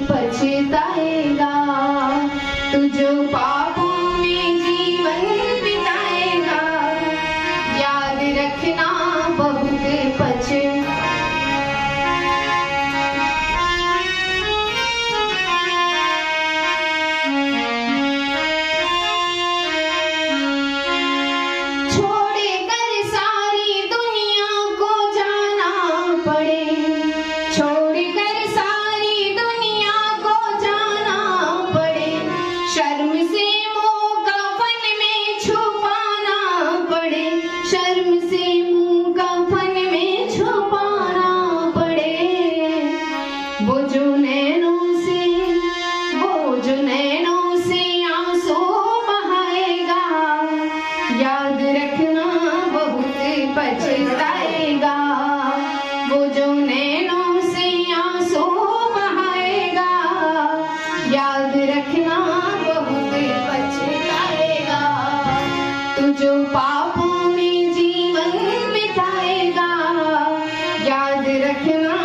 पछताएगा। तू जो पापों में जीवन बिताएगा, याद रखना बहुत छोड़कर सारी दुनिया को जाना पड़े, छोड़कर सारी दुनिया को जाना पड़े, शर्म से मुंह कफन में छुपाना पड़े, शर्म से मुंह कफन में छुपाना पड़े। वो जो नैनों से आंसू बहाएगा, याद रखना बहुत पछताएगा। वो जो नैनों से आंसू बहाएगा, याद रखना बहुत पछताएगा। तू जो पापों में जीवन बिताएगा, याद रखना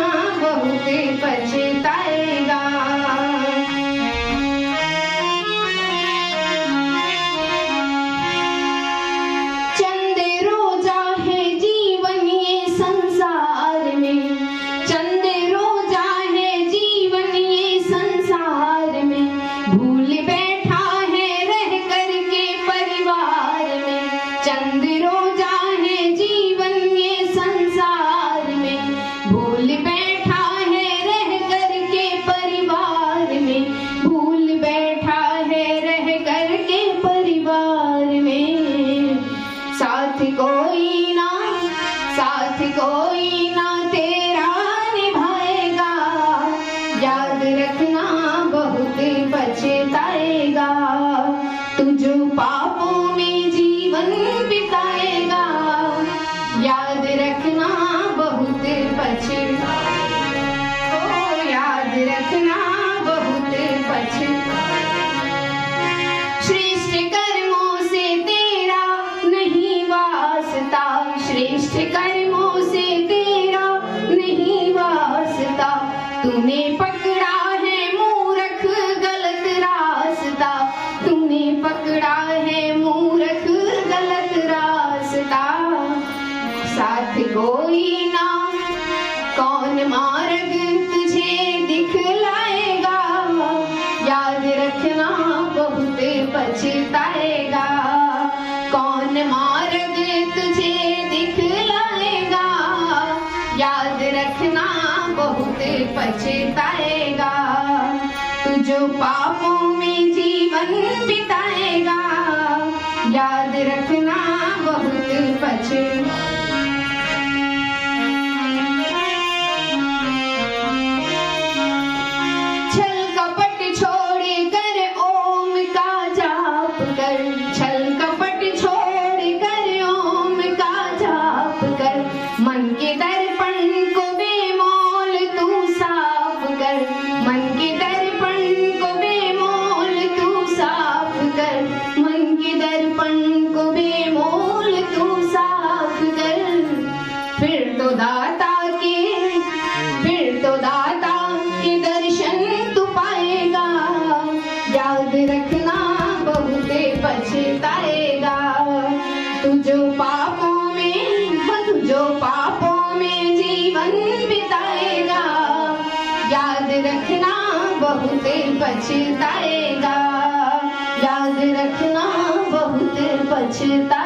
बहुत पछताएगा। चंद रोजा है जीवन ये संसार में, चंद रोजा है जीवन ये संसार में, भूल बैठा है रह करके परिवार में। चंद रोजा है जीवन ये संसार में, भूल बैठा है रह करके परिवार में, भूल बैठा है रह करके परिवार में। साथ कोई ना तेरा निभाएगा, याद रखना बहुत पछताएगा। तू जो पापों में जीवन बिताएगा, याद रखना बहुत याद रखना बहुत श्रेष्ठ कर्मों से तेरा नहीं वास्ता, श्रेष्ठ कर्मों से तेरा नहीं वास्ता। तूने पकड़ा है मूर्ख गलत रास्ता, तूने पकड़ा है मूर्ख गलत रास्ता। साथ कोई ना कौन मार्ग तुझे दिखलाएगा, याद रखना बहुत पछताएगा। कौन मार्ग तुझे दिखलाएगा, याद रखना बहुत पछताएगा। तू जो पापों में जीवन बिताएगा, याद रखना बहुत छल कपट छोड़ कर ओम का जाप कर, छल कपट छोड़ कर ओम का जाप कर, मन के दर्पण को बेमोल तू साफ कर, मन के दर्पण को बेमोल तू साफ कर, मन के दर्पण को बेमोल तू साफ कर। फिर तो दाता के दर्शन तू पाएगा, याद रखना बहुत पछताएगा। तू जो पापों में जीवन बिताएगा, याद रखना बहुत पछताएगा, याद रखना बहुत पछताएगा।